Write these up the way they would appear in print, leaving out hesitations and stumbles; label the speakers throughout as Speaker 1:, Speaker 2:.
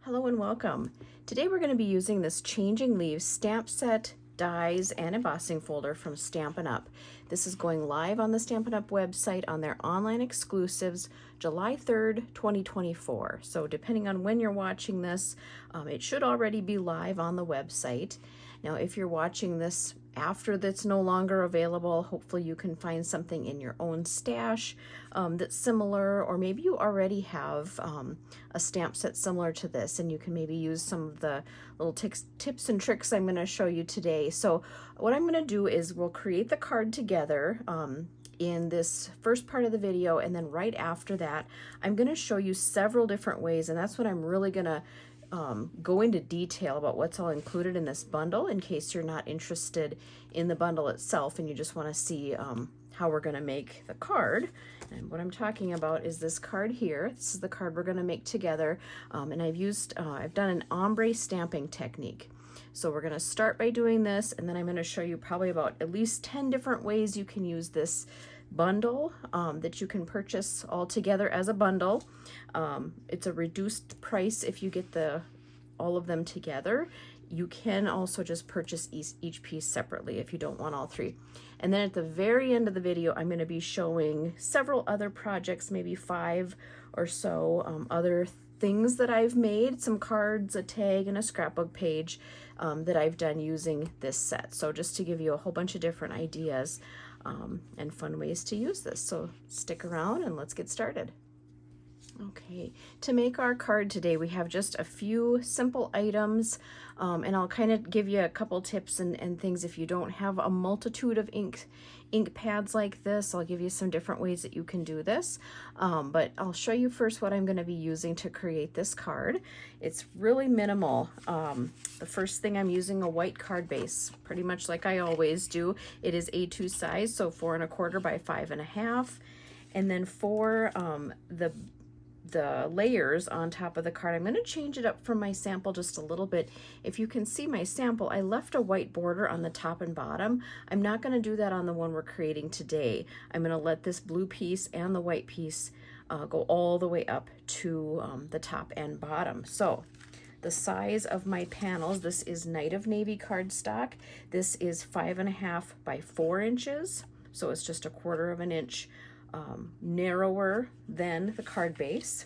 Speaker 1: Hello and welcome. Today we're going to be using this Changing Leaves stamp set, dies, and embossing folder from Stampin' Up. This is going live on the Stampin' Up website on their online exclusives July 3rd, 2024. So depending on when you're watching this, it should already be live on the website. Now if you're watching this after that's no longer available, hopefully you can find something in your own stash that's similar, or maybe you already have a stamp set similar to this and you can maybe use some of the little tips and tricks I'm going to show you today. So what I'm going to do is we'll create the card together in this first part of the video, and then right after that I'm going to show you several different ways, and that's what I'm really going to go into detail about what's all included in this bundle in case you're not interested in the bundle itself and you just want to see how we're going to make the card. And what I'm talking about is this card here. This is the card we're going to make together, and I've done an ombre stamping technique. So we're going to start by doing this, and then I'm going to show you probably about at least 10 different ways you can use this bundle that you can purchase all together as a bundle. It's a reduced price if you get all of them together. You can also just purchase each piece separately if you don't want all three. And then at the very end of the video, I'm going to be showing several other projects, maybe 5 or so other things that I've made, some cards, a tag, and a scrapbook page that I've done using this set. So just to give you a whole bunch of different ideas and fun ways to use this. So stick around and let's get started. Okay, to make our card today, we have just a few simple items, and I'll kind of give you a couple tips and things if you don't have a multitude of ink pads like this. I'll give you some different ways that you can do this, but I'll show you first what I'm going to be using to create this card. It's really minimal. The first thing, I'm using a white card base, pretty much like I always do. It is A2 size, so 4 1/4 by 5 1/2, and then for the layers on top of the card, I'm going to change it up from my sample just a little bit. If you can see my sample, I left a white border on the top and bottom. I'm not going to do that on the one we're creating today. I'm going to let this blue piece and the white piece go all the way up to the top and bottom. So the size of my panels, this is Night of Navy cardstock. This is 5 1/2 by 4 inches, so it's just 1/4 of an inch narrower than the card base.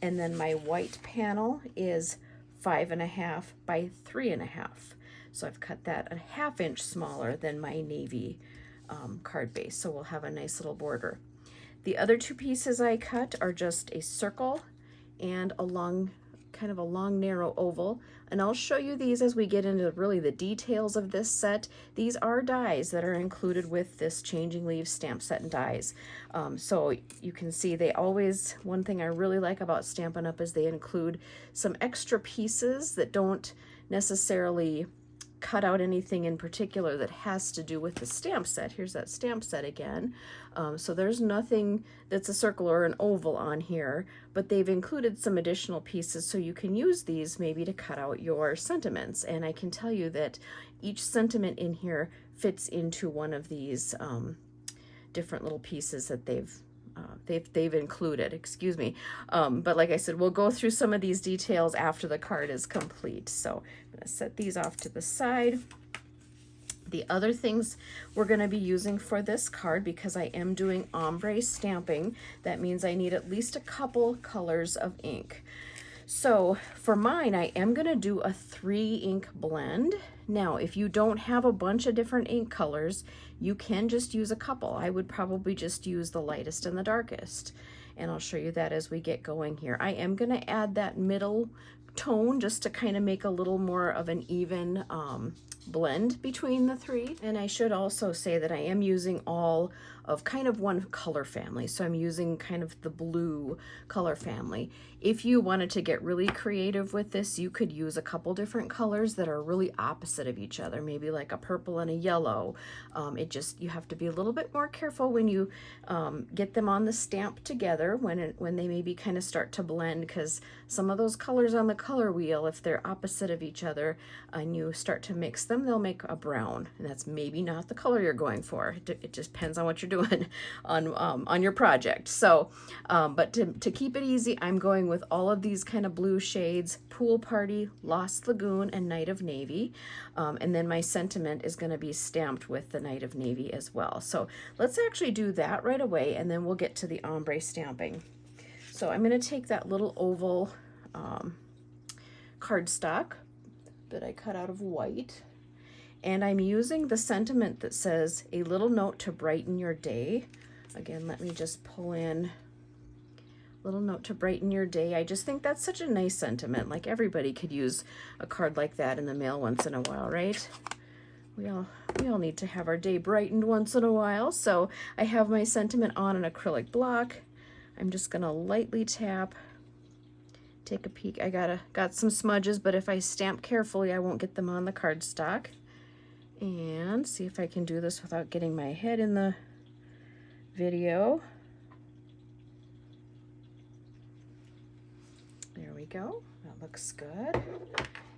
Speaker 1: And then my white panel is 5 1/2 by 3 1/2. So I've cut that 1/2 inch smaller than my navy card base. So we'll have a nice little border. The other 2 pieces I cut are just a circle and kind of a long narrow oval, and I'll show you these as we get into really the details of this set. These are dies that are included with this Changing Leaves stamp set and dies. So you can see one thing I really like about Stampin' Up is they include some extra pieces that don't necessarily cut out anything in particular that has to do with the stamp set. Here's that stamp set again. So there's nothing that's a circle or an oval on here, but they've included some additional pieces so you can use these maybe to cut out your sentiments. And I can tell you that each sentiment in here fits into one of these different little pieces that they've included, excuse me. But like I said, we'll go through some of these details after the card is complete. So I'm going to set these off to the side. The other things we're going to be using for this card, because I am doing ombre stamping, that means I need at least a couple colors of ink. So for mine, I am going to do a 3 ink blend. Now, if you don't have a bunch of different ink colors, you can just use a couple. I would probably just use the lightest and the darkest, and I'll show you that as we get going here. I am going to add that middle tone just to kind of make a little more of an even blend between the 3. And I should also say that I am using all of kind of one color family. So I'm using kind of the blue color family. If you wanted to get really creative with this, you could use a couple different colors that are really opposite of each other, maybe like a purple and a yellow. You have to be a little bit more careful when you get them on the stamp together, when they maybe kind of start to blend, because some of those colors on the color wheel, if they're opposite of each other and you start to mix them, they'll make a brown, and that's maybe not the color you're going for. It just depends on what you're doing on your project. So, but to keep it easy, I'm going with all of these kind of blue shades: Pool Party, Lost Lagoon, and Night of Navy. And then my sentiment is going to be stamped with the Night of Navy as well. So let's actually do that right away, and then we'll get to the ombre stamping. So I'm going to take that little oval cardstock that I cut out of white, and I'm using the sentiment that says a little note to brighten your day. Again, let me just pull in little note to brighten your day. I just think that's such a nice sentiment. Like, everybody could use a card like that in the mail once in a while, right? We all need to have our day brightened once in a while. So I have my sentiment on an acrylic block. I'm just gonna lightly tap, take a peek. I got some smudges, but if I stamp carefully, I won't get them on the cardstock. And see if I can do this without getting my head in the video. There we go. That looks good.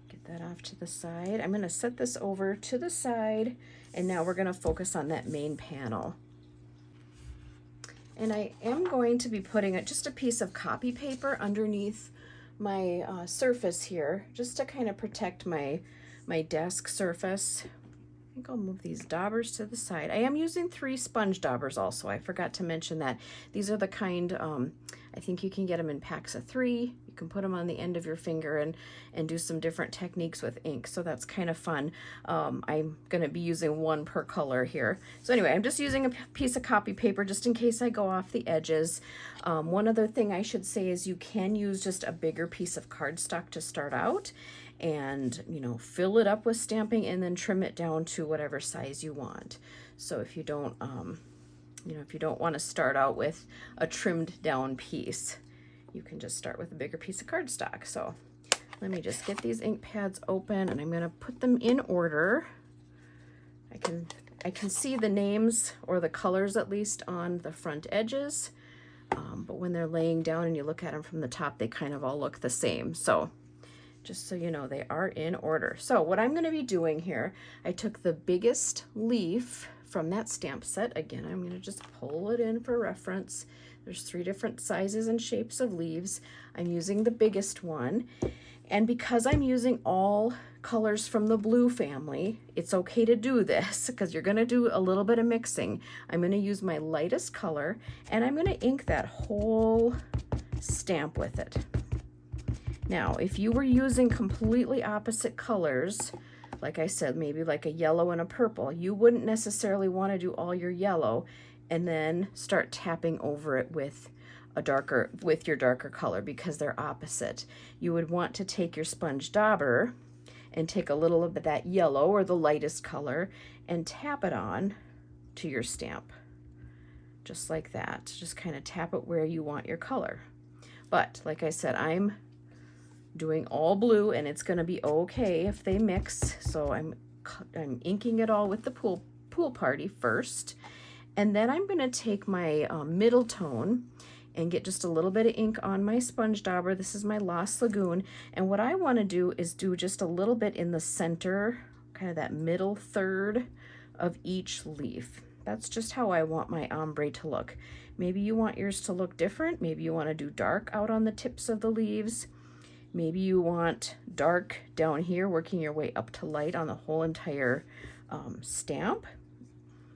Speaker 1: Get that off to the side. I'm gonna set this over to the side, and now we're gonna focus on that main panel. And I am going to be putting just a piece of copy paper underneath my surface here, just to kind of protect my desk surface. I think I'll move these daubers to the side. I am using 3 sponge daubers also. I forgot to mention that. These are the kind, I think you can get them in packs of 3. You can put them on the end of your finger and do some different techniques with ink. So that's kind of fun. I'm going to be using 1 per color here. So anyway, I'm just using a piece of copy paper just in case I go off the edges. One other thing I should say is you can use just a bigger piece of cardstock to start out, and fill it up with stamping, and then trim it down to whatever size you want. So if you don't if you don't want to start out with a trimmed down piece, you can just start with a bigger piece of cardstock. So let me just get these ink pads open, and I'm going to put them in order. I can see the names, or the colors at least, on the front edges, but when they're laying down and you look at them from the top, they kind of all look the same. So just so you know, they are in order. So what I'm going to be doing here, I took the biggest leaf from that stamp set. Again, I'm going to just pull it in for reference. There's 3 different sizes and shapes of leaves. I'm using the biggest one. And because I'm using all colors from the blue family, it's okay to do this because you're going to do a little bit of mixing. I'm going to use my lightest color, and I'm going to ink that whole stamp with it. Now, if you were using completely opposite colors, like I said, maybe like a yellow and a purple, you wouldn't necessarily want to do all your yellow and then start tapping over it with your darker color, because they're opposite. You would want to take your sponge dauber and take a little of that yellow, or the lightest color, and tap it on to your stamp. Just like that. Just kind of tap it where you want your color. But like I said, I'm doing all blue, and it's going to be okay if they mix. So I'm inking it all with the pool party first, and then I'm going to take my middle tone and get just a little bit of ink on my sponge dauber. This is my Lost Lagoon, and what I want to do is do just a little bit in the center, kind of that middle third of each leaf. That's just how I want my ombre to look. Maybe you want yours to look different. Maybe you want to do dark out on the tips of the leaves. Maybe you want dark down here, working your way up to light on the whole entire stamp.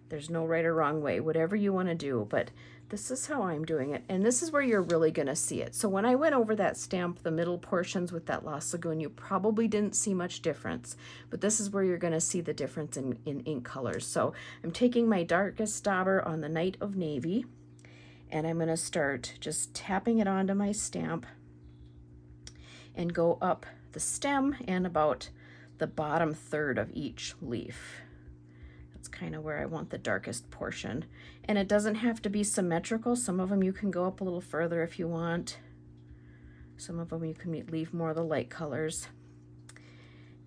Speaker 1: There's no right or wrong way, whatever you want to do, but this is how I'm doing it, and this is where you're really going to see it. So when I went over that stamp, the middle portions with that Lost Lagoon, you probably didn't see much difference, but this is where you're going to see the difference in ink colors. So I'm taking my darkest dauber on the Night of Navy, and I'm going to start just tapping it onto my stamp and go up the stem and about the bottom third of each leaf. That's kind of where I want the darkest portion. And it doesn't have to be symmetrical. Some of them you can go up a little further if you want. Some of them you can leave more of the light colors.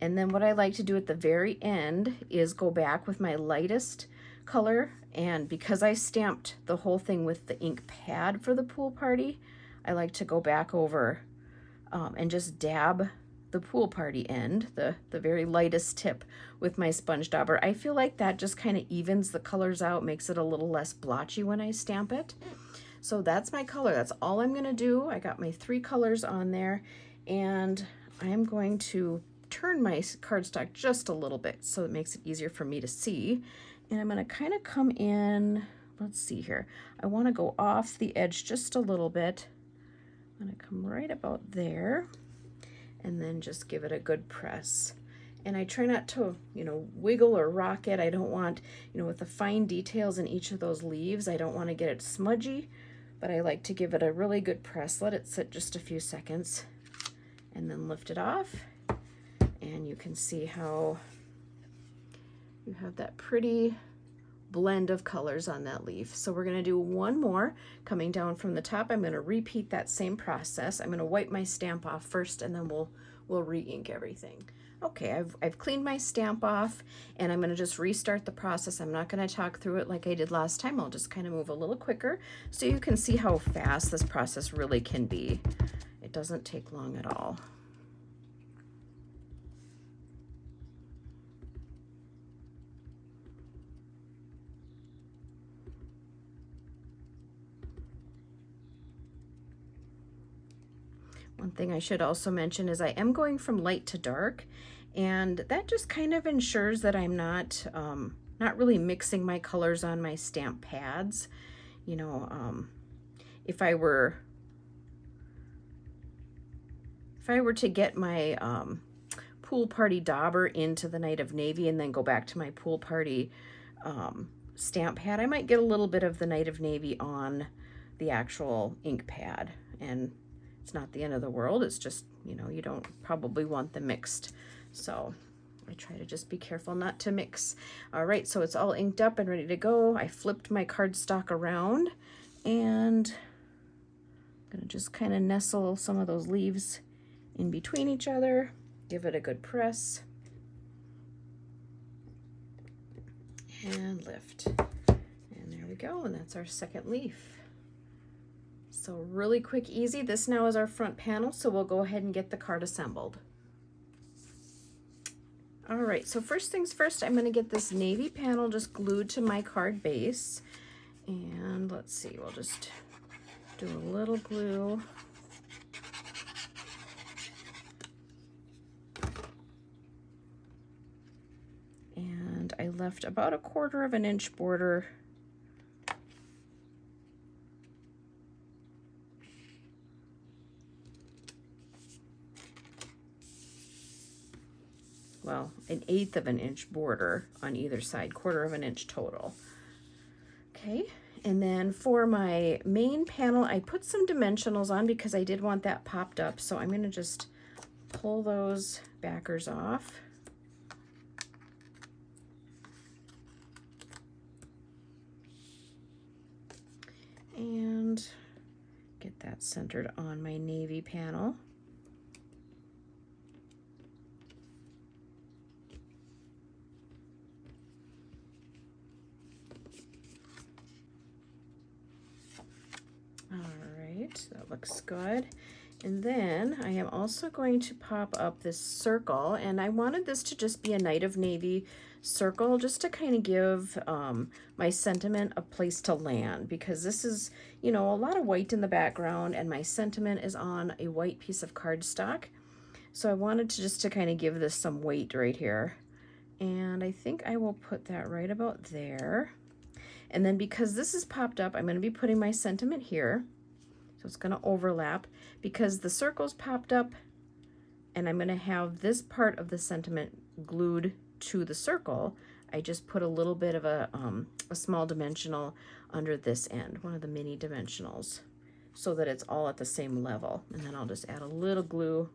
Speaker 1: And then what I like to do at the very end is go back with my lightest color, and because I stamped the whole thing with the ink pad for the pool party, I like to go back over and just dab the pool party end, the very lightest tip with my sponge dauber. I feel like that just kind of evens the colors out, makes it a little less blotchy when I stamp it. So that's my color. That's all I'm gonna do. I got my 3 colors on there, and I am going to turn my cardstock just a little bit so it makes it easier for me to see. And I'm gonna kind of come in, let's see here. I wanna go off the edge just a little bit. I'm gonna come right about there and then just give it a good press. And I try not to, you know, wiggle or rock it. I don't want, you know, with the fine details in each of those leaves, I don't want to get it smudgy, but I like to give it a really good press. Let it sit just a few seconds and then lift it off. And you can see how you have that pretty blend of colors on that leaf. So we're going to do one more coming down from the top. I'm going to repeat that same process. I'm going to wipe my stamp off first, and then we'll re-ink everything. Okay, I've cleaned my stamp off, and I'm going to just restart the process. I'm not going to talk through it like I did last time. I'll just kind of move a little quicker so you can see how fast this process really can be. It doesn't take long at all. One thing I should also mention is I am going from light to dark, and that just kind of ensures that I'm not really mixing my colors on my stamp pads. You know, if I were to get my pool party dauber into the Night of Navy and then go back to my pool party stamp pad, I might get a little bit of the Night of Navy on the actual ink pad, and it's not the end of the world. It's just, you know, you don't probably want them mixed. So I try to just be careful not to mix. All right, so it's all inked up and ready to go. I flipped my cardstock around, and I'm gonna just kind of nestle some of those leaves in between each other, give it a good press, and lift. And there we go, and that's our second leaf. So really quick, easy. This now is our front panel, so we'll go ahead and get the card assembled. All right, so first things first, I'm gonna get this navy panel just glued to my card base. And let's see, we'll just do a little glue. And I left about 1/4 inch border . Well, 1/8 inch border on either side, 1/4 inch total. Okay, and then for my main panel, I put some dimensionals on because I did want that popped up. So I'm gonna just pull those backers off. And get that centered on my navy panel. That looks good. And then I am also going to pop up this circle, and I wanted this to just be a Night of Navy circle just to kind of give my sentiment a place to land, because this is, you know, a lot of white in the background and my sentiment is on a white piece of cardstock. So I wanted to just to kind of give this some weight right here. And I think I will put that right about there. And then because this is popped up, I'm going to be putting my sentiment here. So it's going to overlap because the circle's popped up, and I'm going to have this part of the sentiment glued to the circle. I just put a little bit of a small dimensional under this end, one of the mini dimensionals, so that it's all at the same level. And then I'll just add a little glue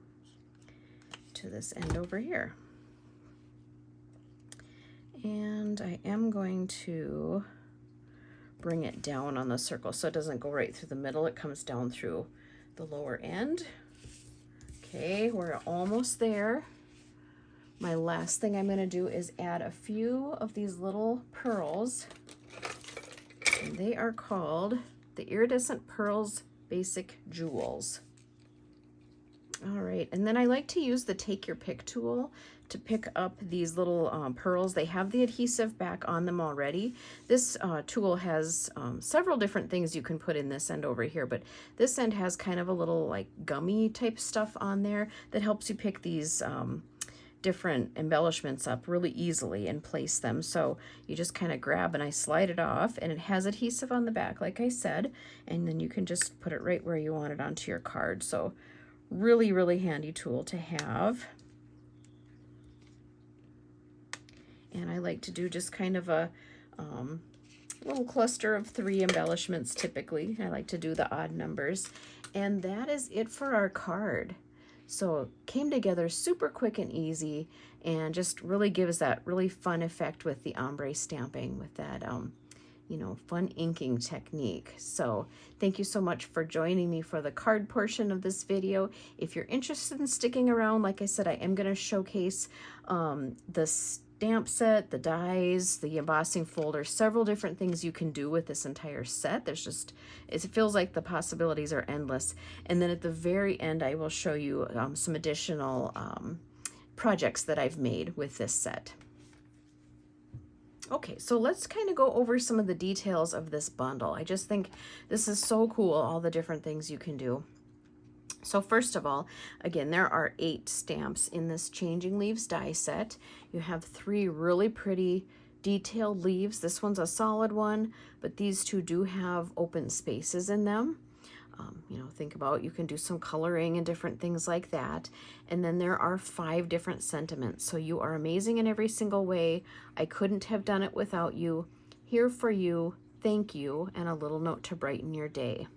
Speaker 1: to this end over here. And I am going to bring it down on the circle so it doesn't go right through the middle. It comes down through the lower end. Okay, we're almost there. My last thing I'm going to do is add a few of these little pearls, and they are called the Iridescent Pearls Basic Jewels. All right, and then I like to use the Take Your Pick tool to pick up these little pearls. They have the adhesive back on them already. This tool has several different things you can put in this end over here, but this end has kind of a little like gummy type stuff on there that helps you pick these different embellishments up really easily and place them. So you just kind of grab and I slide it off, and it has adhesive on the back like I said, and then you can just put it right where you want it onto your card. So really, really handy tool to have. And I like to do just kind of a little cluster of 3 embellishments typically. I like to do the odd numbers. And that is it for our card. So it came together super quick and easy, and just really gives that really fun effect with the ombre stamping with that you know, fun inking technique. So thank you so much for joining me for the card portion of this video. If you're interested in sticking around, like I said, I am going to showcase the stamp set, the dies, the embossing folder, several different things you can do with this entire set. There's just, it feels like the possibilities are endless. And then at the very end, I will show you some additional projects that I've made with this set. Okay, so let's kind of go over some of the details of this bundle. I just think this is so cool, all the different things you can do. So first of all, again, there are 8 stamps in this Changing Leaves die set. You have 3 really pretty detailed leaves. This one's a solid one, but these 2 do have open spaces in them. You know, think about, you can do some coloring and different things like that. And then there are 5 different sentiments. So you are amazing in every single way. I couldn't have done it without you. Here for you, thank you, and a little note to brighten your day.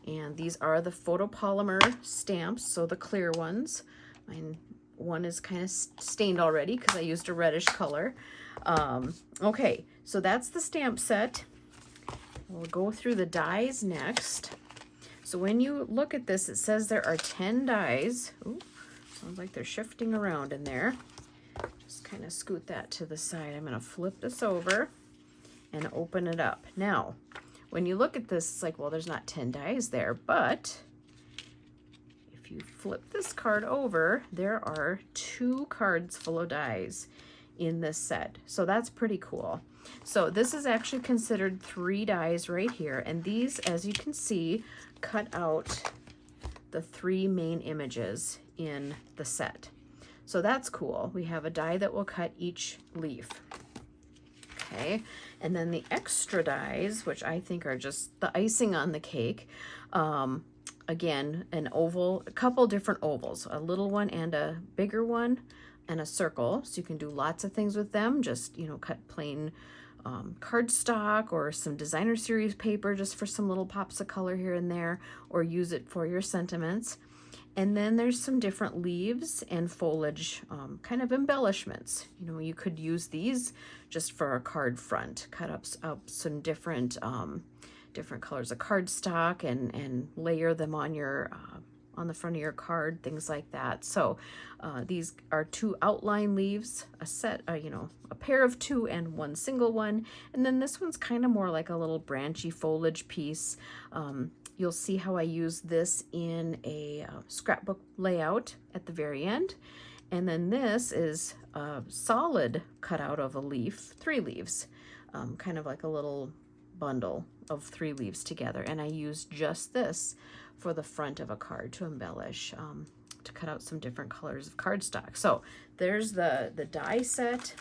Speaker 1: And these are the photopolymer stamps, so the clear ones. Mine, one is kind of stained already because I used a reddish color. Okay, so that's the stamp set. We'll go through the dies next. So when you look at this, it says there are 10 dies. Ooh, sounds like they're shifting around in there. Just kind of scoot that to the side. I'm going to flip this over and open it up. Now, when you look at this, it's like, well, there's not 10 dies there, but if you flip this card over, there are 2 cards full of dies in this set. So that's pretty cool. So this is actually considered 3 dies right here, and these, as you can see, cut out the 3 main images in the set. So that's cool. We have a die that will cut each leaf. Okay, and then the extra dies, which I think are just the icing on the cake. Again, an oval, a couple different ovals, a little one and a bigger one, and a circle. So you can do lots of things with them. Just, you know, cut plain cardstock or some designer series paper just for some little pops of color here and there, or use it for your sentiments. And then there's some different leaves and foliage kind of embellishments. You know, you could use these just for a card front, cut up some different different colors of cardstock and layer them on your on the front of your card, things like that. So these are 2 outline leaves, a set, you know, a pair of 2 and 1 single one. And then this one's kind of more like a little branchy foliage piece. You'll see how I use this in a scrapbook layout at the very end. And then this is a solid cutout of a leaf, 3 leaves, kind of like a little bundle of 3 leaves together. And I use just this for the front of a card to embellish, to cut out some different colors of cardstock. So there's the die set.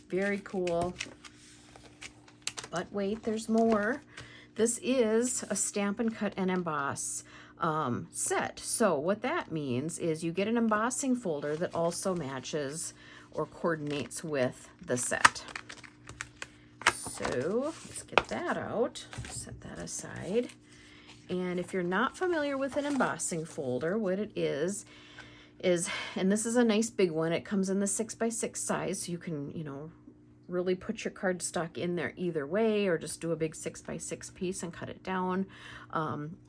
Speaker 1: Very cool. But wait, there's more. This is a Stamp and Cut and Emboss set. So what that means is you get an embossing folder that also matches or coordinates with the set. So let's get that out, set that aside. And if you're not familiar with an embossing folder, what it is, and this is a nice big one, it comes in the 6x6 size, so you can, you know, really put your cardstock in there either way, or just do a big 6x6 piece and cut it down.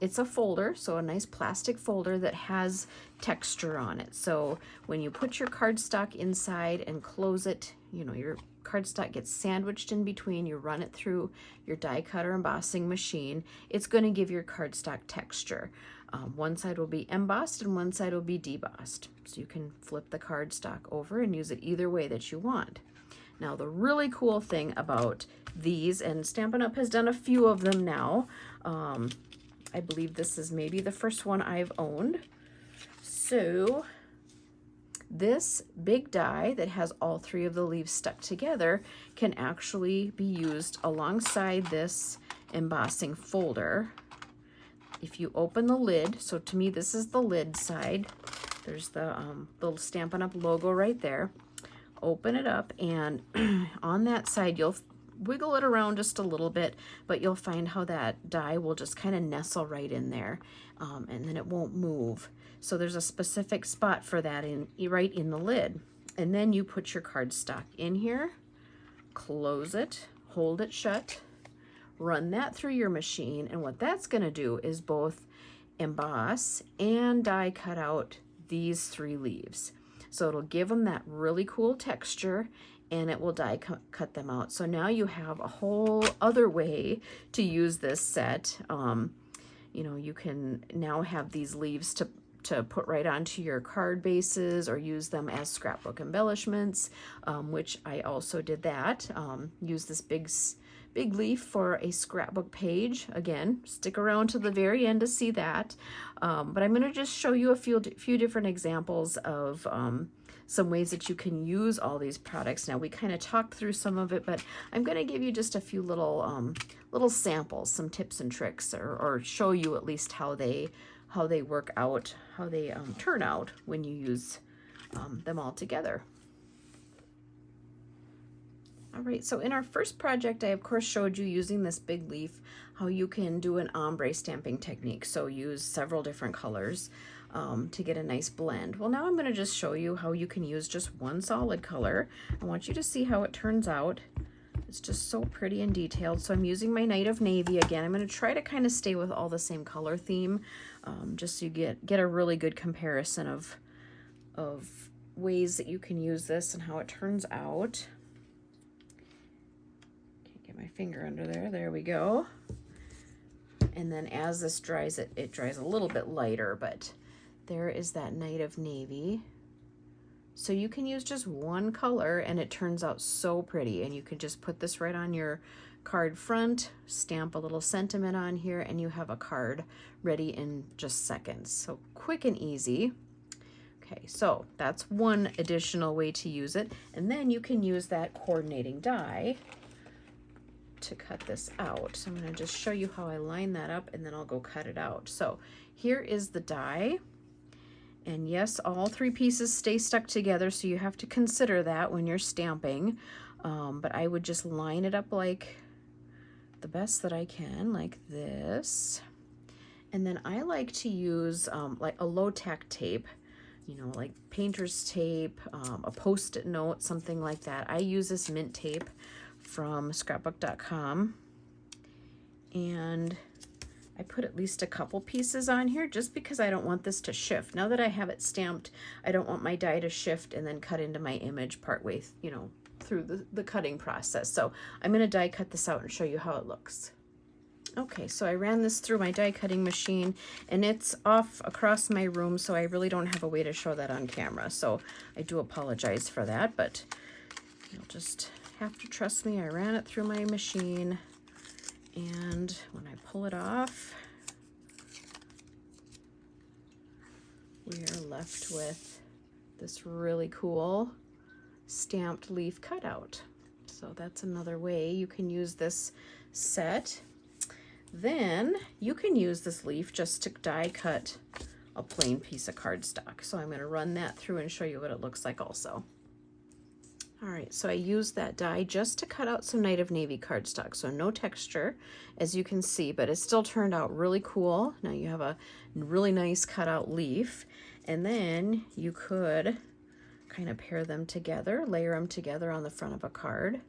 Speaker 1: It's a folder, so a nice plastic folder that has texture on it. So when you put your cardstock inside and close it, you know, your cardstock gets sandwiched in between, you run it through your die cutter embossing machine, it's going to give your cardstock texture. One side will be embossed and one side will be debossed. So you can flip the cardstock over and use it either way that you want. Now the really cool thing about these, and Stampin' Up! Has done a few of them now. I believe this is maybe the first one I've owned. So this big die that has all three of the leaves stuck together can actually be used alongside this embossing folder. If you open the lid, so to me this is the lid side, there's the little Stampin' Up! Logo right there. Open it up, and on that side you'll wiggle it around just a little bit, but you'll find how that die will just kind of nestle right in there, and then it won't move. So there's a specific spot for that right in the lid. And then you put your cardstock in here, close it, hold it shut, run that through your machine, and what that's going to do is both emboss and die cut out these three leaves. So it'll give them that really cool texture, and it will die cut them out. So now you have a whole other way to use this set. You know, you can now have these leaves to put right onto your card bases or use them as scrapbook embellishments, which I also did that. Use this big leaf for a scrapbook page. Again, stick around to the very end to see that. But I'm going to just show you a few different examples of some ways that you can use all these products. Now we kind of talked through some of it, but I'm going to give you just a few little samples, some tips and tricks, or show you at least how they work out, how they turn out when you use them all together. All right, so in our first project, I of course showed you using this big leaf how you can do an ombre stamping technique. So use several different colors to get a nice blend. Well, now I'm going to just show you how you can use just one solid color. I want you to see how it turns out. It's just so pretty and detailed. So I'm using my Night of Navy again. I'm going to try to kind of stay with all the same color theme, just so you get a really good comparison of ways that you can use this and how it turns out. Can't get my finger under there. There we go. And then as this dries, it dries a little bit lighter, but there is that Night of Navy. So you can use just one color and it turns out so pretty, and you can just put this right on your card front, stamp a little sentiment on here, and you have a card ready in just seconds. So quick and easy. Okay, so that's one additional way to use it. And then you can use that coordinating die to cut this out. So I'm going to just show you how I line that up, and then I'll go cut it out. So here is the die. And yes, all three pieces stay stuck together, so you have to consider that when you're stamping. But I would just line it up like the best that I can, like this. And then I like to use like a low-tack tape, you know, like painter's tape, a Post-it note, something like that. I use this mint tape from scrapbook.com. And I put at least a couple pieces on here just because I don't want this to shift. Now that I have it stamped, I don't want my die to shift and then cut into my image partway, you know, through the cutting process. So I'm going to die cut this out and show you how it looks. Okay, so I ran this through my die cutting machine, and it's off across my room, so I really don't have a way to show that on camera. So I do apologize for that, but you'll just have to trust me. I ran it through my machine. And when I pull it off, we are left with this really cool stamped leaf cutout. So that's another way you can use this set. Then you can use this leaf just to die cut a plain piece of cardstock. So I'm going to run that through and show you what it looks like also. All right, so I used that die just to cut out some Night of Navy cardstock, so no texture, as you can see, but it still turned out really cool. Now you have a really nice cutout leaf, and then you could kind of pair them together, layer them together on the front of a card,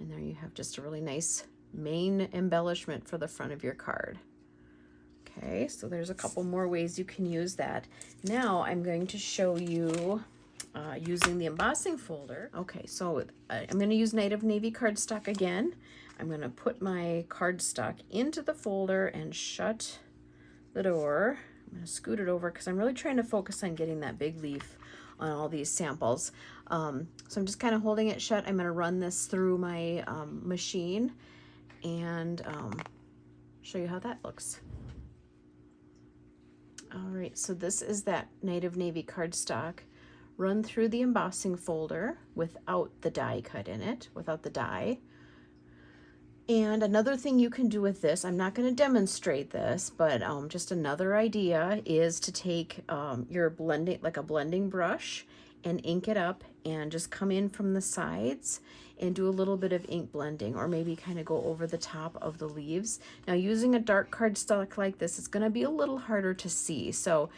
Speaker 1: and there you have just a really nice main embellishment for the front of your card. Okay, so there's a couple more ways you can use that. Now I'm going to show you using the embossing folder. Okay, so I'm going to use Night of Navy cardstock again. I'm going to put my cardstock into the folder and shut the door. I'm going to scoot it over because I'm really trying to focus on getting that big leaf on all these samples. So I'm just kind of holding it shut. I'm going to run this through my machine and show you how that looks. All right, so this is that Night of Navy cardstock run through the embossing folder without the die cut in it, without the die. And another thing you can do with this, I'm not going to demonstrate this, but just another idea is to take your blending, like a blending brush, and ink it up and just come in from the sides and do a little bit of ink blending, or maybe kind of go over the top of the leaves. Now, using a dark cardstock like this, it's going to be a little harder to see. So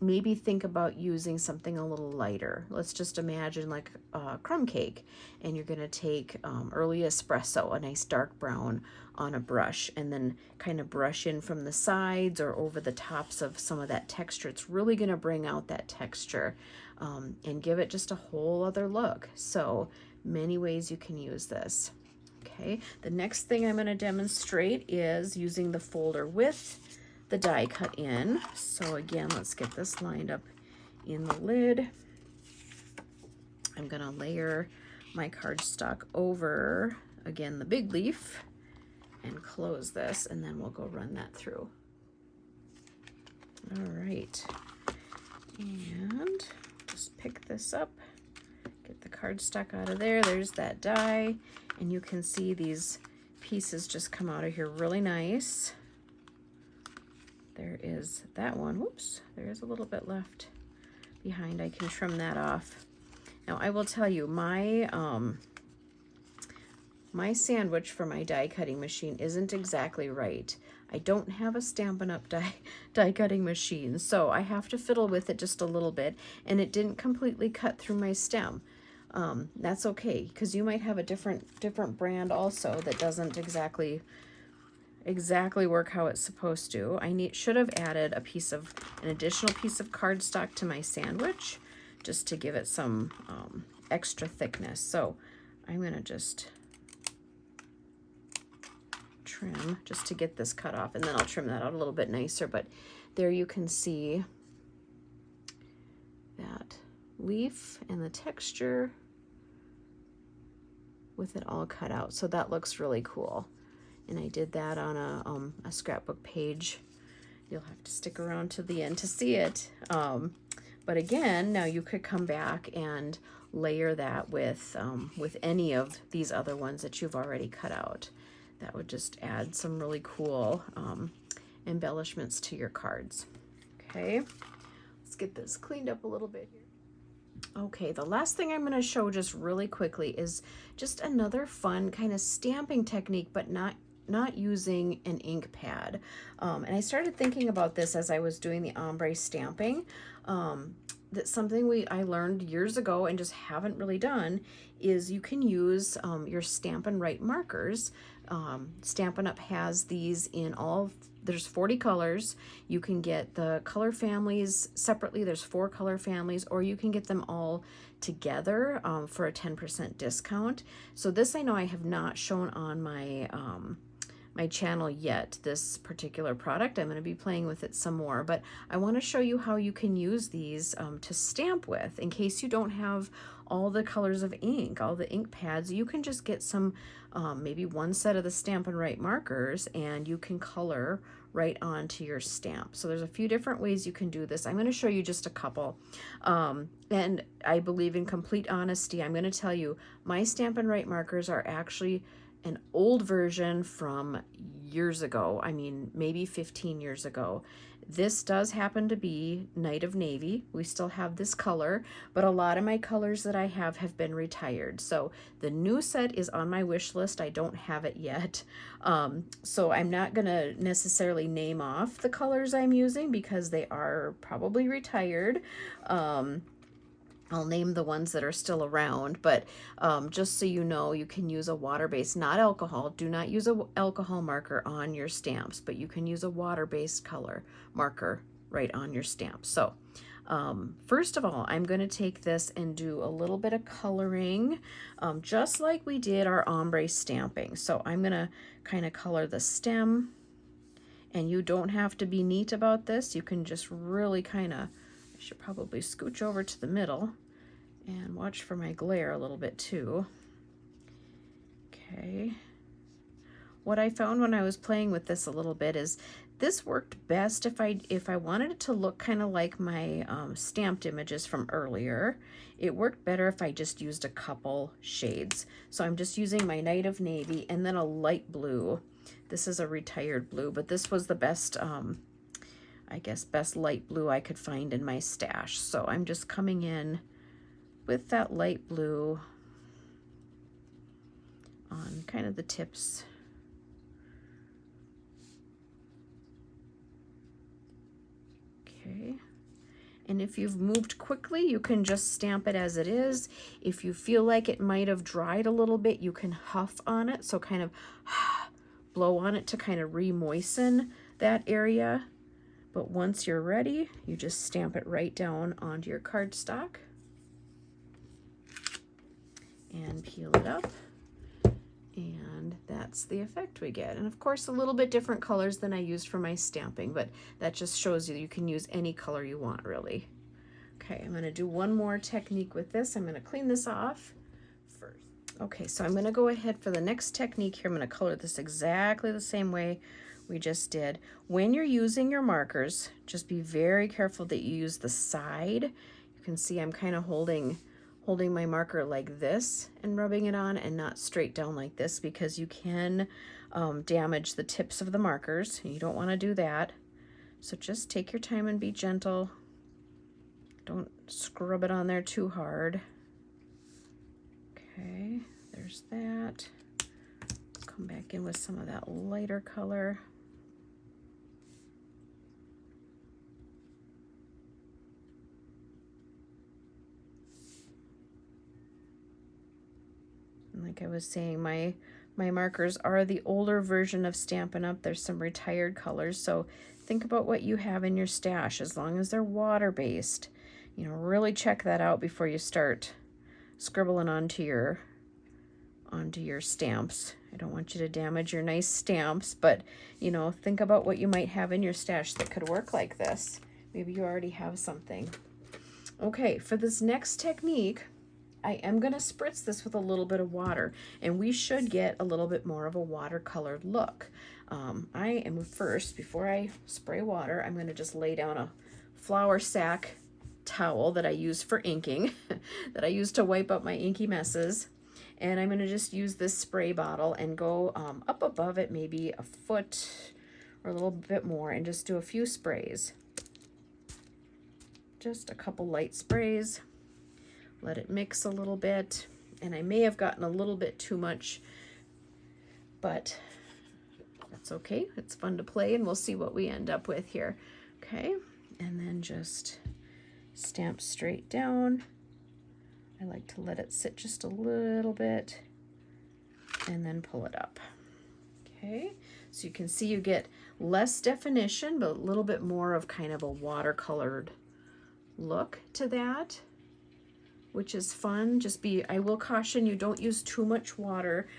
Speaker 1: maybe think about using something a little lighter. Let's just imagine like a crumb cake, and you're going to take early espresso, a nice dark brown, on a brush, and then kind of brush in from the sides or over the tops of some of that texture. It's really going to bring out that texture and give it just a whole other look. So many ways you can use this. Okay, the next thing I'm going to demonstrate is using the folder with the die cut in. So again, let's get this lined up in the lid. I'm going to layer my cardstock over, again, the big leaf, and close this, and then we'll go run that through. All right, and just pick this up, get the cardstock out of there. There's that die, and you can see these pieces just come out of here really nice. There is that one. Whoops, there is a little bit left behind. I can trim that off. Now, I will tell you, my my sandwich for my die cutting machine isn't exactly right. I don't have a Stampin' Up die cutting machine, so I have to fiddle with it just a little bit, and it didn't completely cut through my stem. That's okay, because you might have a different brand also that doesn't exactly work how it's supposed to. I should have added an additional piece of cardstock to my sandwich just to give it some extra thickness. So I'm gonna just trim just to get this cut off, and then I'll trim that out a little bit nicer. But there you can see that leaf and the texture with it all cut out. So that looks really cool. And I did that on a scrapbook page. You'll have to stick around to the end to see it. But again, now you could come back and layer that with any of these other ones that you've already cut out. That would just add some really cool embellishments to your cards. Okay, let's get this cleaned up a little bit here. Okay, the last thing I'm going to show just really quickly is just another fun kind of stamping technique, but not using an ink pad. And I started thinking about this as I was doing the ombre stamping. That's something I learned years ago and just haven't really done, is you can use your Stampin' Right markers. Stampin' Up has these in there's 40 colors. You can get the color families separately. There's 4 color families, or you can get them all together for a 10% discount. So this I know I have not shown on my my channel yet, this particular product. I'm going to be playing with it some more, but I want to show you how you can use these to stamp with. In case you don't have all the colors of ink, all the ink pads, you can just get some, maybe one set of the Stampin' Right markers, and you can color right onto your stamp. So there's a few different ways you can do this. I'm going to show you just a couple. And I believe in complete honesty, I'm going to tell you, my Stampin' Right markers are actually an old version from years ago. I mean, maybe 15 years ago. This does happen to be Night of Navy. We still have this color, but a lot of my colors that I have been retired. So the new set is on my wish list. I don't have it yet. So I'm not gonna necessarily name off the colors I'm using because they are probably retired. I'll name the ones that are still around, but just so you know, you can use a water-based, not alcohol. Do not use an alcohol marker on your stamps, but you can use a water-based color marker right on your stamp. So first of all, I'm going to take this and do a little bit of coloring, just like we did our ombre stamping. So I'm going to kind of color the stem And you don't have to be neat about this. You can just really kind of, I should probably scooch over to the middle and watch for my glare a little bit too. Okay. What I found when I was playing with this a little bit is this worked best if I wanted it to look kind of like my stamped images from earlier. It worked better if I just used a couple shades. So I'm just using my Night of Navy and then a light blue. This is a retired blue, but this was the best, I guess, best light blue I could find in my stash. So I'm just coming in with that light blue on kind of the tips. Okay. And if you've moved quickly, you can just stamp it as it is. If you feel like it might have dried a little bit, you can huff on it. So kind of blow on it to kind of re-moisten that area. But once you're ready, you just stamp it right down onto your cardstock and peel it up. And that's the effect we get. And of course, a little bit different colors than I used for my stamping, but that just shows you can use any color you want, really. Okay, I'm gonna do one more technique with this. I'm gonna clean this off first. Okay, so I'm gonna go ahead for the next technique here. I'm gonna color this exactly the same way we just did. When you're using your markers, just be very careful that you use the side. You can see I'm kind of holding my marker like this and rubbing it on, and not straight down like this, because you can damage the tips of the markers. You don't want to do that. So just take your time and be gentle. Don't scrub it on there too hard. Okay, there's that. Come back in with some of that lighter color. Like I was saying, my markers are the older version of Stampin' Up. There's some retired colors, so think about what you have in your stash. As long as they're water-based, you know, really check that out before you start scribbling onto your stamps. I don't want you to damage your nice stamps, but you know, think about what you might have in your stash that could work like this. Maybe you already have something. Okay, for this next technique, I am going to spritz this with a little bit of water, and we should get a little bit more of a watercolored look. I am first, before I spray water, I'm going to just lay down a flour sack towel that I use for inking, that I use to wipe up my inky messes. And I'm going to just use this spray bottle and go up above it maybe a foot or a little bit more, and just do a few sprays. Just a couple light sprays. Let it mix a little bit, and I may have gotten a little bit too much, but that's okay. It's fun to play, and we'll see what we end up with here. Okay, and then just stamp straight down. I like to let it sit just a little bit and then pull it up. Okay, so you can see you get less definition, but a little bit more of kind of a watercolored look to that, which is fun. I will caution you, don't use too much water,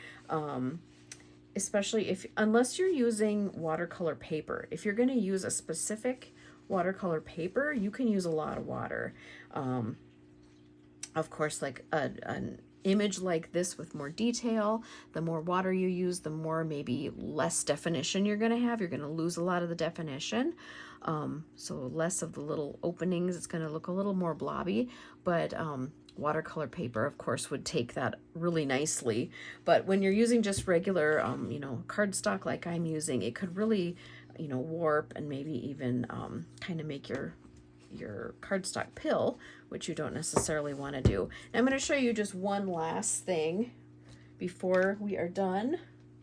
Speaker 1: especially unless you're using watercolor paper. If you're going to use a specific watercolor paper, you can use a lot of water. Of course, like an image like this with more detail, the more water you use, the more maybe less definition you're going to have. You're going to lose a lot of the definition. So less of the little openings. It's going to look a little more blobby, but watercolor paper, of course, would take that really nicely. But when you're using just regular, you know, cardstock like I'm using, it could really, you know, warp and maybe even kind of make your cardstock pill, which you don't necessarily want to do. And I'm going to show you just one last thing before we are done.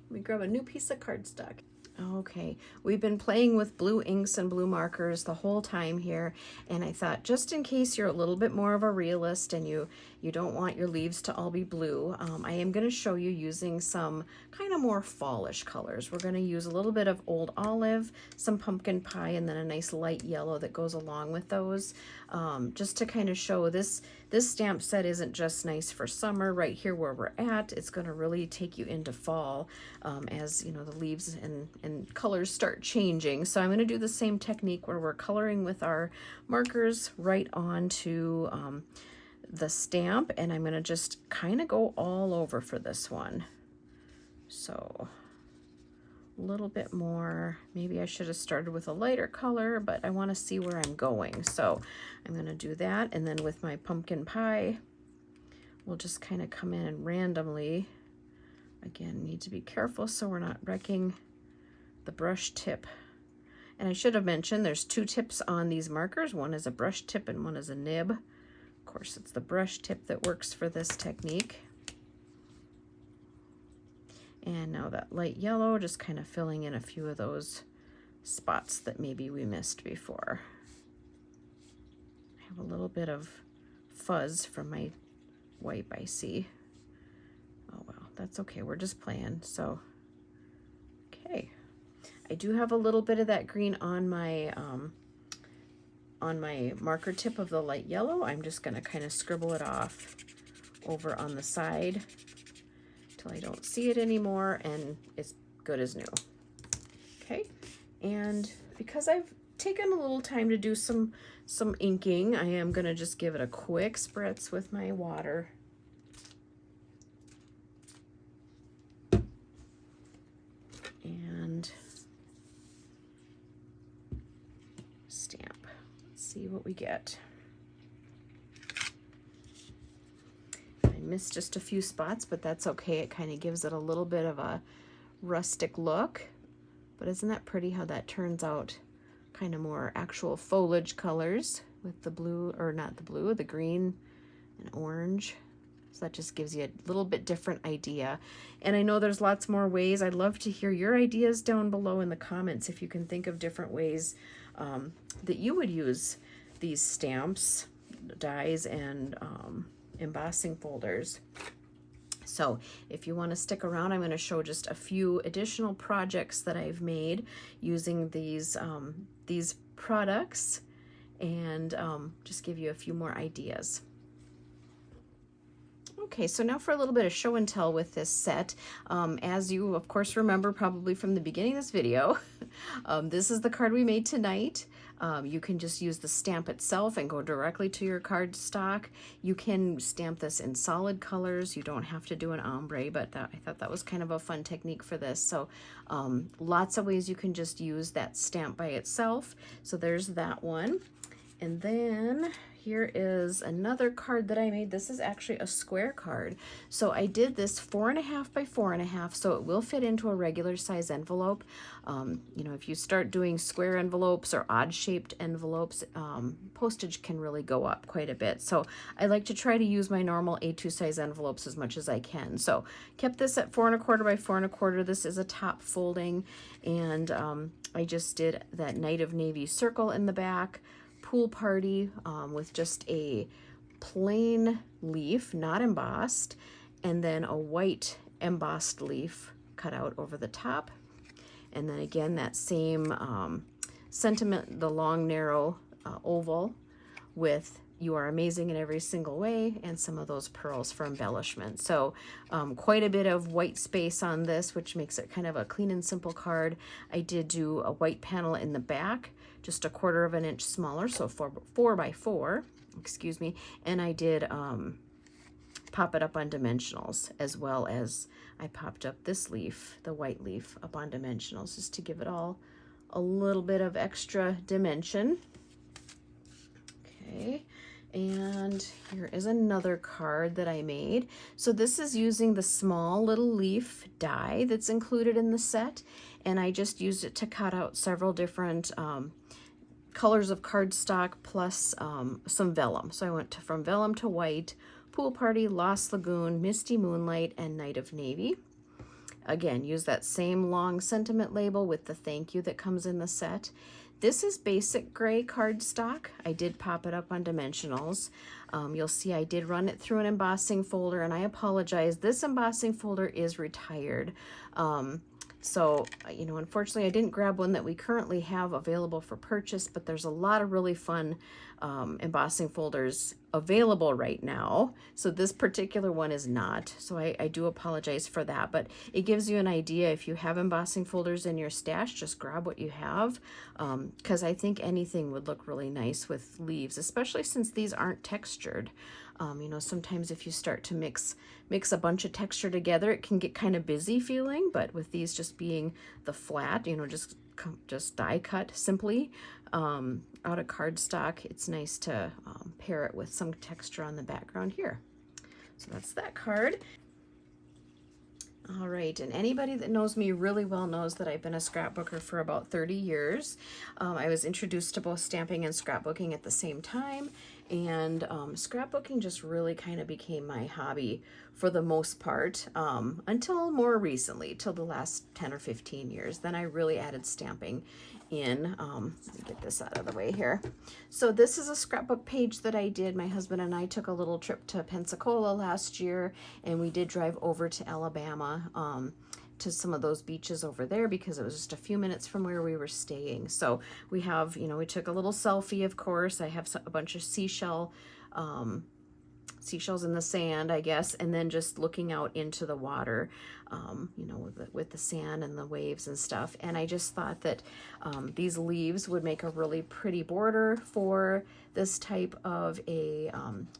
Speaker 1: Let me grab a new piece of cardstock. Okay, we've been playing with blue inks and blue markers the whole time here, and I thought just in case you're a little bit more of a realist and you don't want your leaves to all be blue, I am going to show you using some kind of more fallish colors. We're going to use a little bit of Old Olive, some pumpkin pie, and then a nice light yellow that goes along with those, just to kind of show this this stamp set isn't just nice for summer right here where we're at. It's going to really take you into fall as, you know, the leaves and colors start changing. So I'm going to do the same technique where we're coloring with our markers right onto the stamp, and I'm going to just kind of go all over for this one. So a little bit more. Maybe I should have started with a lighter color, but I want to see where I'm going. So I'm going to do that. And then with my pumpkin pie, we'll just kind of come in and randomly, again, need to be careful so we're not wrecking the brush tip. And I should have mentioned there's two tips on these markers. One is a brush tip and one is a nib. Of course, it's the brush tip that works for this technique. And now that light yellow, just kind of filling in a few of those spots that maybe we missed before. I have a little bit of fuzz from my wipe, I see. Oh well, that's okay, we're just playing, so. Okay, I do have a little bit of that green on my marker tip of the light yellow. I'm just gonna kind of scribble it off over on the side I don't see it anymore, and it's good as new. Okay, and because I've taken a little time to do some inking, I am gonna just give it a quick spritz with my water. And stamp. Let's see what we get. Missed just a few spots, but that's okay. It kind of gives it a little bit of a rustic look, but isn't that pretty how that turns out? Kind of more actual foliage colors with the blue, or not the blue, the green and orange. So that just gives you a little bit different idea. And I know there's lots more ways. I'd love to hear your ideas down below in the comments if you can think of different ways that you would use these stamps, dies, and embossing folders. So if you want to stick around, I'm going to show just a few additional projects that I've made using these products, and just give you a few more ideas. Okay, so now for a little bit of show and tell with this set. As you of course remember probably from the beginning of this video, this is the card we made tonight. You can just use the stamp itself and go directly to your cardstock. You can stamp this in solid colors. You don't have to do an ombre, but I thought that was kind of a fun technique for this. So lots of ways you can just use that stamp by itself. So there's that one. And then here is another card that I made. This is actually a square card. So I did this 4.5 by 4.5, so it will fit into a regular size envelope. You know, if you start doing square envelopes or odd shaped envelopes, postage can really go up quite a bit. So I like to try to use my normal A2 size envelopes as much as I can. So kept this at 4.25 by 4.25. This is a top folding, and I just did that Night of Navy circle in the back, pool party with just a plain leaf, not embossed, and then a white embossed leaf cut out over the top. And then again, that same sentiment, the long, narrow oval with "You are amazing in every single way," and some of those pearls for embellishment. So quite a bit of white space on this, which makes it kind of a clean and simple card. I did do a white panel in the back, just 1/4 of an inch smaller, so 4 by 4, excuse me. And I did pop it up on dimensionals, as well as I popped up this leaf, the white leaf, up on dimensionals, just to give it all a little bit of extra dimension. Okay. And here is another card that I made. So this is using the small little leaf die that's included in the set, and I just used it to cut out several different colors of cardstock plus some vellum. So I went from vellum to white, pool party, Lost Lagoon, Misty Moonlight, and Night of Navy. Again, use that same long sentiment label with the thank you that comes in the set. This is basic gray cardstock. I did pop it up on dimensionals. You'll see I did run it through an embossing folder, and I apologize, this embossing folder is retired. So, you know, unfortunately I didn't grab one that we currently have available for purchase, but there's a lot of really fun embossing folders available right now. So this particular one is not. So I do apologize for that, but it gives you an idea. If you have embossing folders in your stash, just grab what you have, because I think anything would look really nice with leaves, especially since these aren't textured. You know, sometimes if you start to mix a bunch of texture together, it can get kind of busy feeling, but with these just being the flat, you know, just die cut simply out of cardstock, it's nice to pair it with some texture on the background here. So that's that card. All right, and anybody that knows me really well knows that I've been a scrapbooker for about 30 years. I was introduced to both stamping and scrapbooking at the same time, and scrapbooking just really kind of became my hobby for the most part, until more recently, till the last 10 or 15 years. Then I really added stamping in. Let me get this out of the way here. So this is a scrapbook page that I did. My husband and I took a little trip to Pensacola last year, and we did drive over to Alabama to some of those beaches over there because it was just a few minutes from where we were staying. So we have, you know, we took a little selfie, of course. I have a bunch of seashells in the sand, I guess, and then just looking out into the water, you know, with the sand and the waves and stuff. And I just thought that these leaves would make a really pretty border for this type of a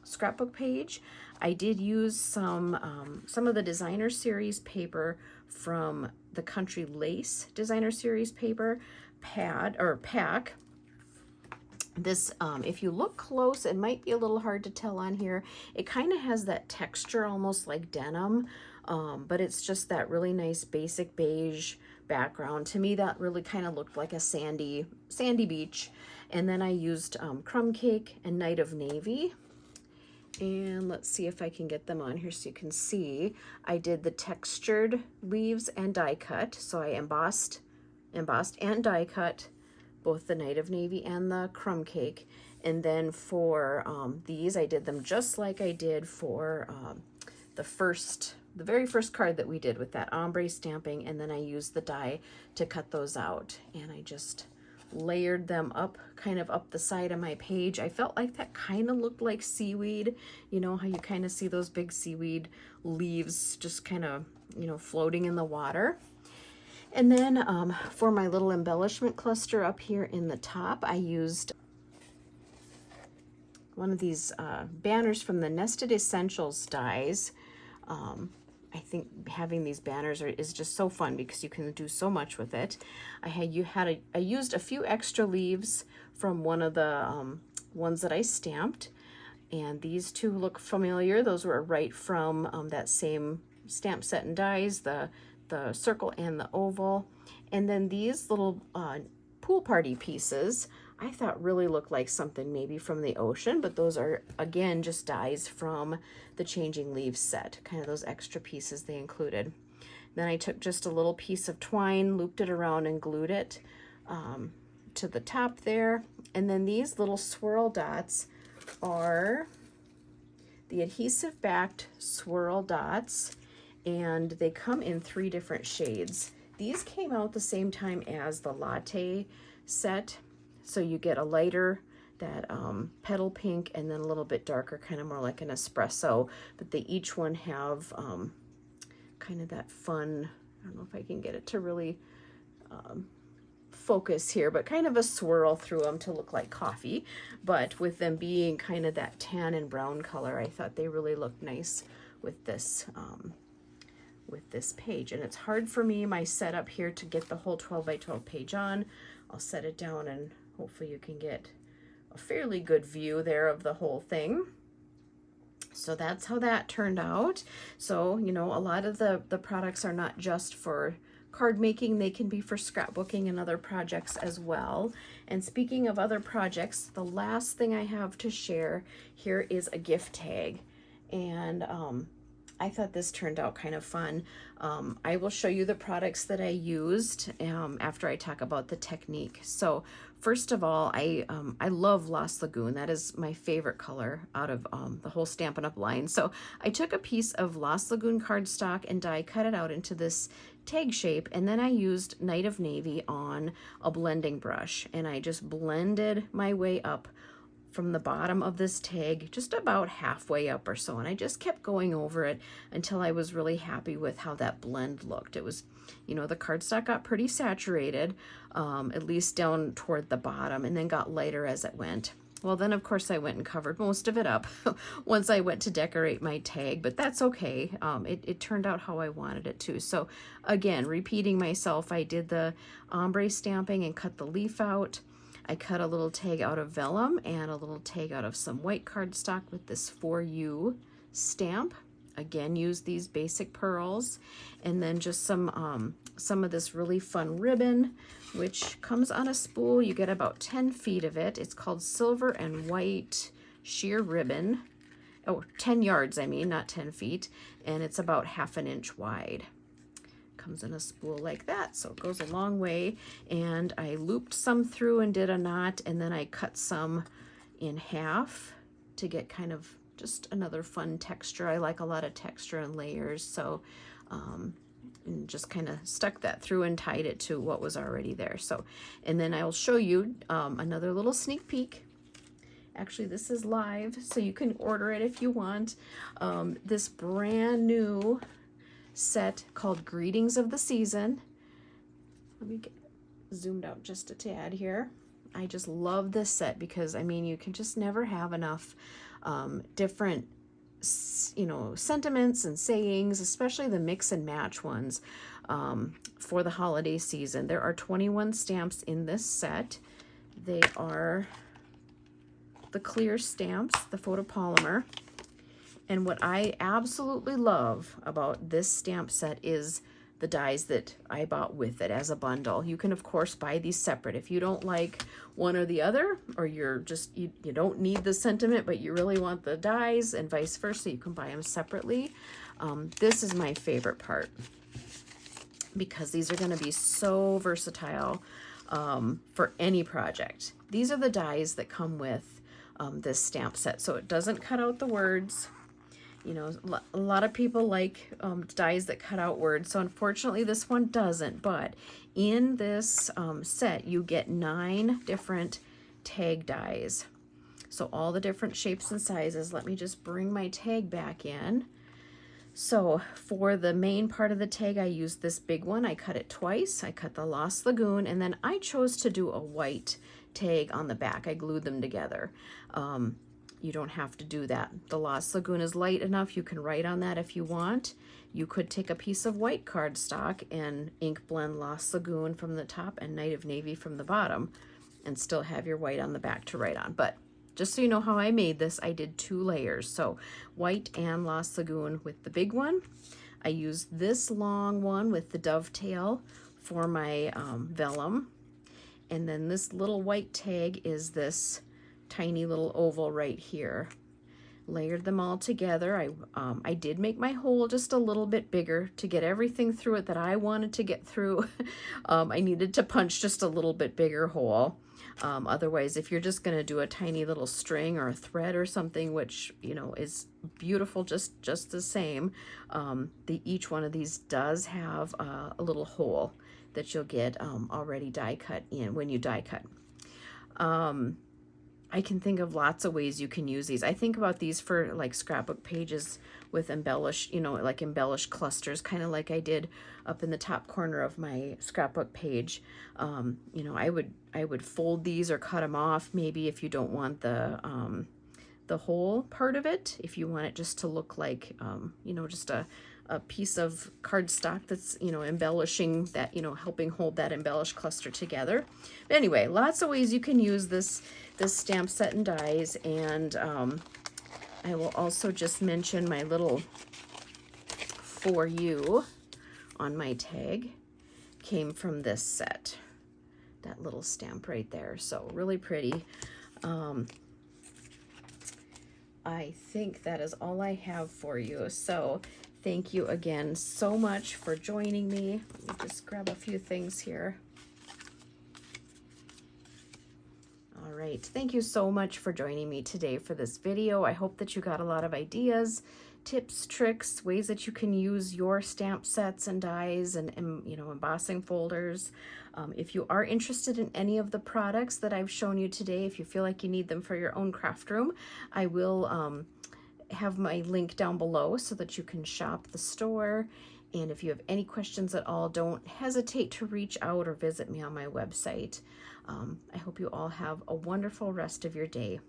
Speaker 1: scrapbook page. I did use some of the designer series paper from the Country Lace designer series paper pack. This, if you look close, it might be a little hard to tell on here. It kind of has that texture almost like denim, but it's just that really nice basic beige background. To me, that really kind of looked like a sandy beach. And then I used Crumb Cake and Night of Navy. And let's see if I can get them on here so you can see. I did the textured leaves and die cut. So I embossed and die cut both the Night of Navy and the Crumb Cake. And then for these, I did them just like I did for the very first card that we did with that ombre stamping, and then I used the die to cut those out. And I just layered them up, kind of up the side of my page. I felt like that kind of looked like seaweed. You know how you kind of see those big seaweed leaves just kind of, you know, floating in the water. And then for my little embellishment cluster up here in the top, I used one of these banners from the Nested Essentials dies. I think having these banners is just so fun because you can do so much with it. I used a few extra leaves from one of the ones that I stamped, and these two look familiar. Those were right from that same stamp set and dies, the circle and the oval. And then these little pool party pieces I thought really looked like something maybe from the ocean, but those are, again, just dies from the Changing Leaves set, kind of those extra pieces they included. Then I took just a little piece of twine, looped it around and glued it to the top there. And then these little swirl dots are the adhesive backed swirl dots, and they come in 3 different shades. These came out the same time as the latte set. So you get a lighter, that petal pink, and then a little bit darker, kind of more like an espresso. But they each one have kind of that fun, I don't know if I can get it to really focus here, but kind of a swirl through them to look like coffee. But with them being kind of that tan and brown color, I thought they really looked nice with this page. And it's hard for me, my setup here, to get the whole 12 by 12 page on. I'll set it down and hopefully you can get a fairly good view there of the whole thing. So that's how that turned out. So, you know, a lot of the products are not just for card making, they can be for scrapbooking and other projects as well. And speaking of other projects, the last thing I have to share here is a gift tag. And I thought this turned out kind of fun. I will show you the products that I used after I talk about the technique. So first of all, I love Lost Lagoon. That is my favorite color out of the whole Stampin' Up! Line. So I took a piece of Lost Lagoon cardstock and die cut it out into this tag shape, and then I used Night of Navy on a blending brush, and I just blended my way up from the bottom of this tag just about halfway up or so, and I just kept going over it until I was really happy with how that blend looked. It was, you know, the cardstock got pretty saturated, at least down toward the bottom, and then got lighter as it went. Well, then of course I went and covered most of it up once I went to decorate my tag, but that's okay. It turned out how I wanted it to. So again, repeating myself, I did the ombre stamping and cut the leaf out. I cut a little tag out of vellum and a little tag out of some white cardstock with this For You stamp. Again, use these basic pearls, and then just some of this really fun ribbon, which comes on a spool. You get about 10 feet of it. It's called Silver and White Sheer Ribbon. Oh, 10 yards, I mean, not 10 feet. And it's about 1/2 inch wide. Comes in a spool like that, so it goes a long way. And I looped some through and did a knot, and then I cut some in half to get kind of just another fun texture. I like a lot of texture and layers, so and just kind of stuck that through and tied it to what was already there. So, and then I'll show you another little sneak peek. Actually, this is live, so you can order it if you want. This brand new set called Greetings of the Season. Let me get zoomed out just a tad here. I just love this set because, I mean, you can just never have enough different, you know, sentiments and sayings, especially the mix and match ones for the holiday season. There are 21 stamps in this set. They are the clear stamps, the photopolymer. And what I absolutely love about this stamp set is the dies that I bought with it as a bundle. You can of course buy these separate if you don't like one or the other, or you're just you don't need the sentiment but you really want the dies, and vice versa. You can buy them separately. This is my favorite part because these are going to be so versatile for any project. These are the dies that come with this stamp set, so it doesn't cut out the words. You know, a lot of people like dies that cut out words, so unfortunately this one doesn't. But in this set, you get 9 different tag dies. So all the different shapes and sizes. Let me just bring my tag back in. So for the main part of the tag, I used this big one. I cut it twice. I cut the Lost Lagoon, and then I chose to do a white tag on the back. I glued them together. You don't have to do that. The Lost Lagoon is light enough. You can write on that if you want. You could take a piece of white cardstock and ink blend Lost Lagoon from the top and Night of Navy from the bottom and still have your white on the back to write on. But just so you know how I made this, I did 2 layers. So white and Lost Lagoon with the big one. I used this long one with the dovetail for my vellum. And then this little white tag is this tiny little oval right here. Layered them all together. I did make my hole just a little bit bigger to get everything through it that I wanted to get through. I needed to punch just a little bit bigger hole. Otherwise, if you're just going to do a tiny little string or a thread or something, which, you know, is beautiful just the same, each one of these does have a little hole that you'll get already die cut in when you die cut. I can think of lots of ways you can use these. I think about these for like scrapbook pages with embellished, you know, like embellished clusters, kind of like I did up in the top corner of my scrapbook page. You know, I would fold these or cut them off maybe if you don't want the whole part of it. If you want it just to look like, you know, just a piece of cardstock that's, you know, embellishing that, you know, helping hold that embellished cluster together. But anyway, lots of ways you can use this stamp set and dies. And I will also just mention my little For You on my tag came from this set. That little stamp right there. So really pretty. I think that is all I have for you. So thank you again so much for joining me. Let me just grab a few things here. All right, thank you so much for joining me today for this video. I hope that you got a lot of ideas tips, tricks, ways that you can use your stamp sets and dies and you know, embossing folders. If you are interested in any of the products that I've shown you today, if you feel like you need them for your own craft room, I will have my link down below so that you can shop the store. And if you have any questions at all, don't hesitate to reach out or visit me on my website. I hope you all have a wonderful rest of your day.